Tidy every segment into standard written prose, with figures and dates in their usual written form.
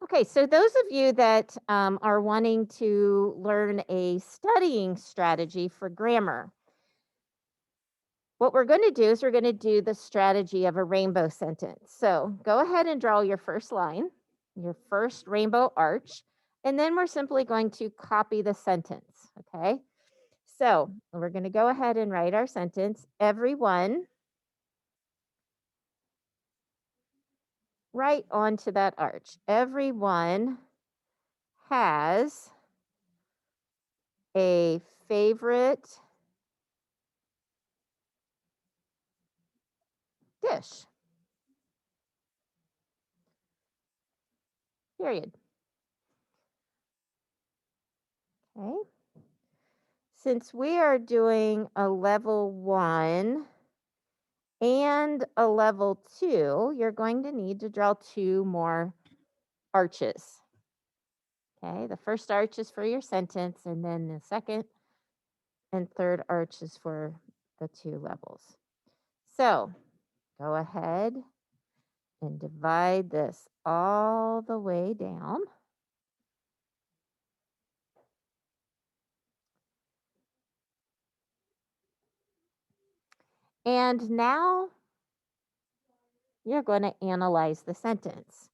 Okay, so those of you that are wanting to learn a studying strategy for grammar, what we're going to do is we're going to do the strategy of a rainbow sentence. So go ahead and draw your first line, your first rainbow arch, and then we're simply going to copy the sentence, okay? So we're going to go ahead and write our sentence. Everyone, right onto that arch. Everyone has a favorite dish, period. Okay. Since we are doing a level 1 and a level 2, you're going to need to draw 2 more arches. Okay, the first arch is for your sentence, and then the second and third arch is for the 2 levels. So go ahead and divide this all the way down. And now you're going to analyze the sentence.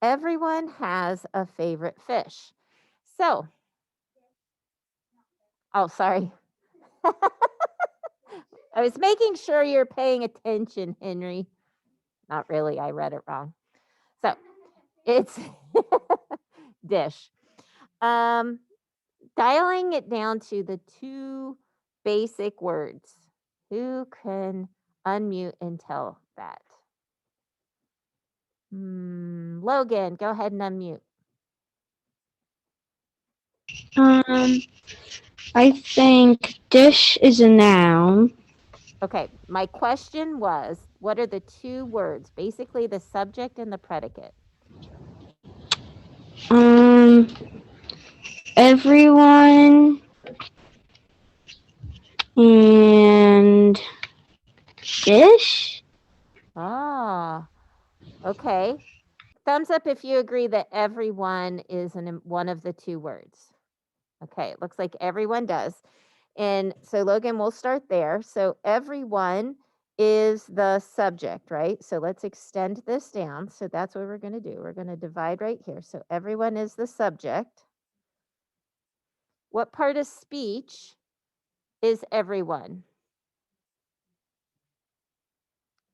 Everyone has a favorite fish. So, oh, sorry. I was making sure you're paying attention, Henry. Not really, I read it wrong. So, it's dish. Dialing it down to the 2 basic words. Who can unmute and tell that? Logan, go ahead and unmute. I think dish is a noun. Okay, my question was, what are the 2 words? Basically the subject and the predicate. Everyone and dish. Ah, okay. Thumbs up if you agree that everyone is one of the 2 words. Okay, it looks like everyone does. And so, Logan, we'll start there. So, everyone is the subject, right? So, let's extend this down. So, that's what we're going to do. We're going to divide right here. So, everyone is the subject. What part of speech is everyone?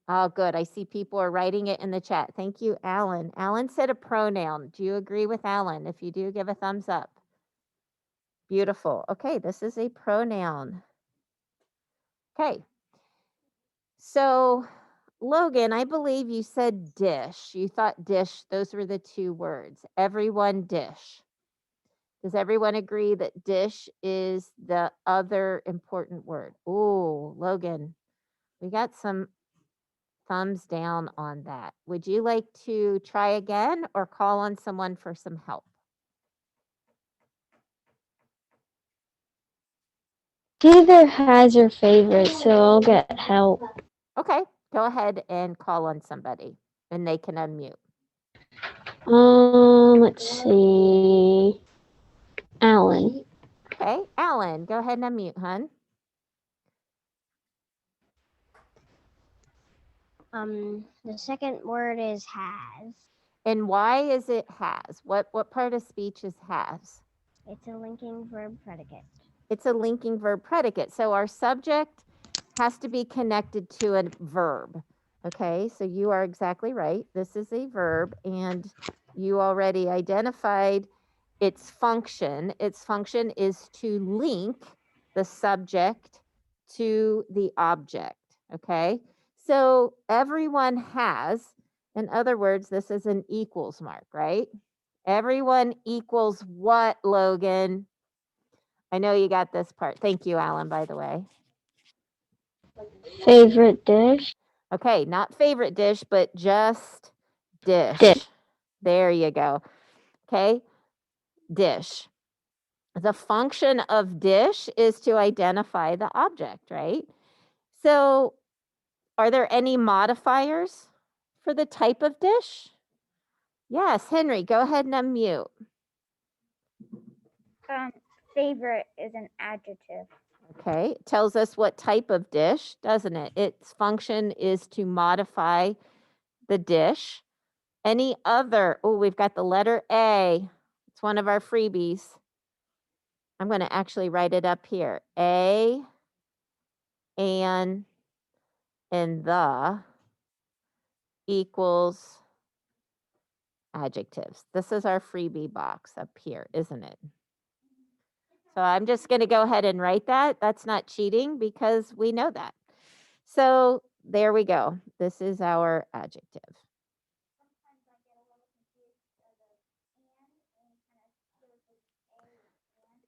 Oh, good. I see people are writing it in the chat. Thank you, Alan. Alan said a pronoun. Do you agree with Alan? If you do, give a thumbs up. Beautiful. Okay, this is a pronoun. Okay. So, Logan, I believe you said dish. You thought dish, those were the 2 words. Everyone dish. Does everyone agree that dish is the other important word? Oh, Logan, we got some thumbs down on that. Would you like to try again or call on someone for some help? Neither has her favorite, so I'll get help. Okay, go ahead and call on somebody and they can unmute. Let's see. Alan. Okay, Alan, go ahead and unmute, hun. The second word is has. And why is it has? What part of speech is has? It's a linking verb predicate. It's a linking verb predicate. So our subject has to be connected to a verb. Okay, so you are exactly right. This is a verb, and you already identified its function. Its function is to link the subject to the object. Okay, so everyone has, in other words, this is an equals mark, right? Everyone equals what, Logan? I know you got this part. Thank you, Alan, by the way. Favorite dish? Okay, not favorite dish, but just dish. Dish. There you go. Okay, dish. The function of dish is to identify the object, right? So, are there any modifiers for the type of dish? Yes, Henry, go ahead and unmute. Favorite is an adjective. Okay, it tells us what type of dish, doesn't it? Its function is to modify the dish. Any other, oh, we've got the letter A. It's one of our freebies. I'm going to actually write it up here. A, and the equals adjectives. This is our freebie box up here, isn't it? So I'm just going to go ahead and write that. That's not cheating because we know that. So there we go. This is our adjective.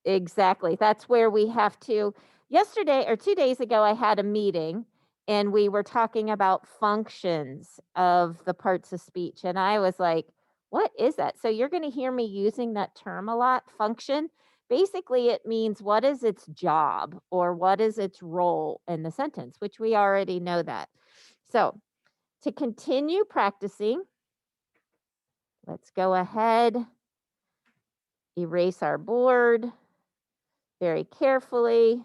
Exactly. That's where we have to. Yesterday or 2 days ago, I had a meeting and we were talking about functions of the parts of speech. And I was like, what is that? So you're going to hear me using that term a lot, function. Basically, it means what is its job or what is its role in the sentence, which we already know that. So to continue practicing, let's go ahead, erase our board very carefully.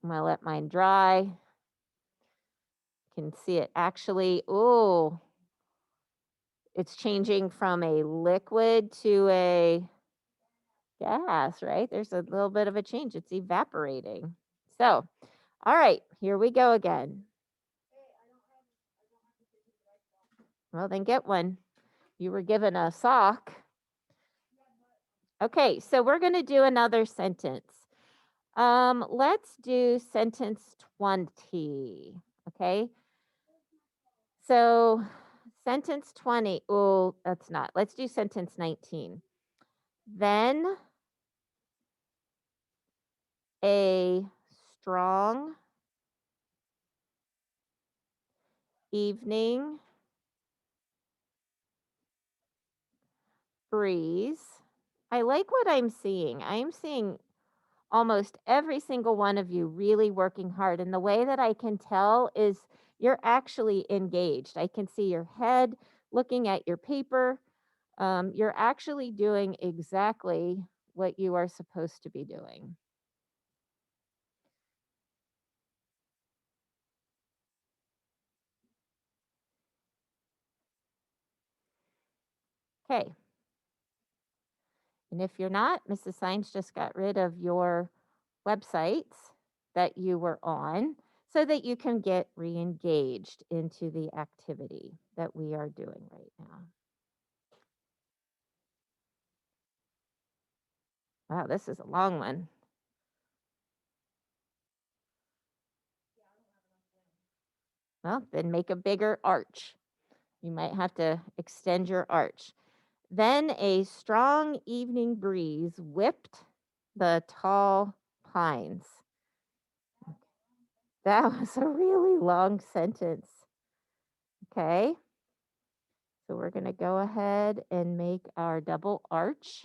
I'm going to let mine dry. You can see it actually, oh, it's changing from a liquid to a gas, right? There's a little bit of a change. It's evaporating. So, all right, here we go again. Well, then get one. You were given a sock. Okay, so we're going to do another sentence. Let's do sentence 20. Okay. So sentence 20. Oh, that's not. Let's do sentence 19. Then a strong evening breeze. I like what I'm seeing. I'm seeing almost every single one of you really working hard. And the way that I can tell is you're actually engaged. I can see your head looking at your paper. You're actually doing exactly what you are supposed to be doing. Okay. And if you're not, Mrs. Sines just got rid of your websites that you were on so that you can get re-engaged into the activity that we are doing right now. Wow, this is a long one. Well, then make a bigger arch. You might have to extend your arch. Then a strong evening breeze whipped the tall pines. That was a really long sentence. Okay. So we're going to go ahead and make our double arch.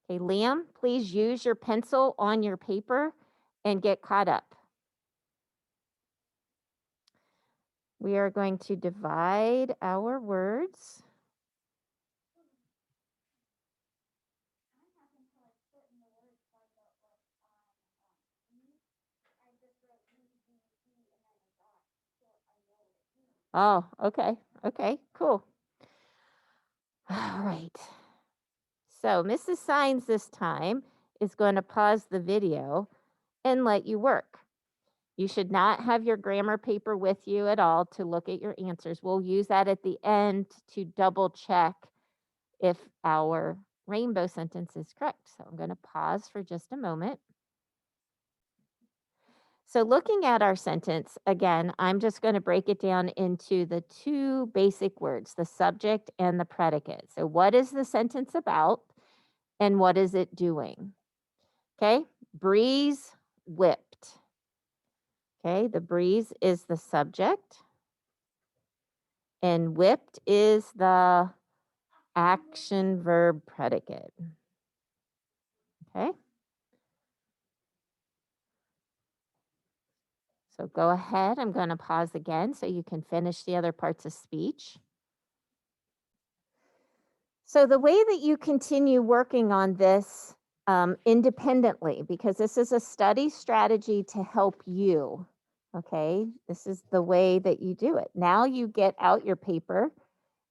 Okay, Liam, please use your pencil on your paper and get caught up. We are going to divide our words. Oh, okay. Okay, cool. All right. So Mrs. Sines this time is going to pause the video and let you work. You should not have your grammar paper with you at all to look at your answers. We'll use that at the end to double check if our rainbow sentence is correct. So I'm going to pause for just a moment. So looking at our sentence, again, I'm just going to break it down into the two basic words, the subject and the predicate. So what is the sentence about and what is it doing? Okay, breeze whipped. Okay, the breeze is the subject and whipped is the action verb predicate. Okay. So go ahead, I'm going to pause again so you can finish the other parts of speech. So the way that you continue working on this independently, because this is a study strategy to help you, okay? This is the way that you do it. Now you get out your paper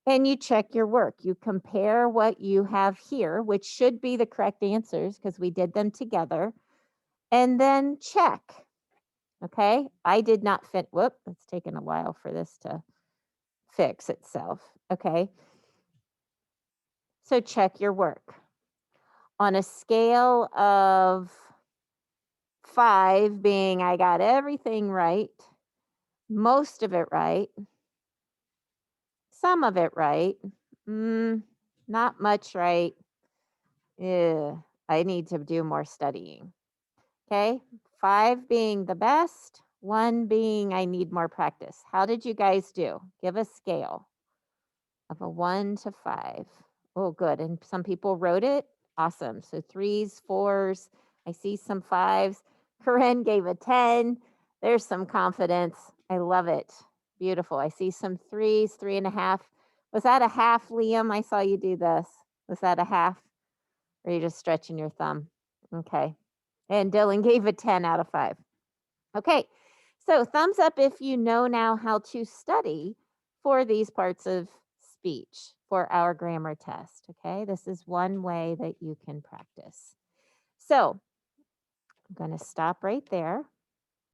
and you check your work. You compare what you have here, which should be the correct answers because we did them together, and then check. Okay, I did not fit. Whoop, it's taken a while for this to fix itself. Okay, so check your work. On a scale of 5 being I got everything right, most of it right, some of it right, not much right. Yeah, I need to do more studying. Okay, 5 being the best, 1 being I need more practice. How did you guys do? Give a scale of a 1 to 5. Oh, good. And some people wrote it. Awesome. So 3s, 4s. I see some 5s. Corinne gave a 10. There's some confidence. I love it. Beautiful. I see some 3s, 3.5. Was that a half, Liam? I saw you do this. Was that a half? Or are you just stretching your thumb? Okay. And Dylan gave a 10 out of 5. Okay. So thumbs up if you know now how to study for these parts of speech for our grammar test. Okay. This is one way that you can practice. So I'm going to stop right there.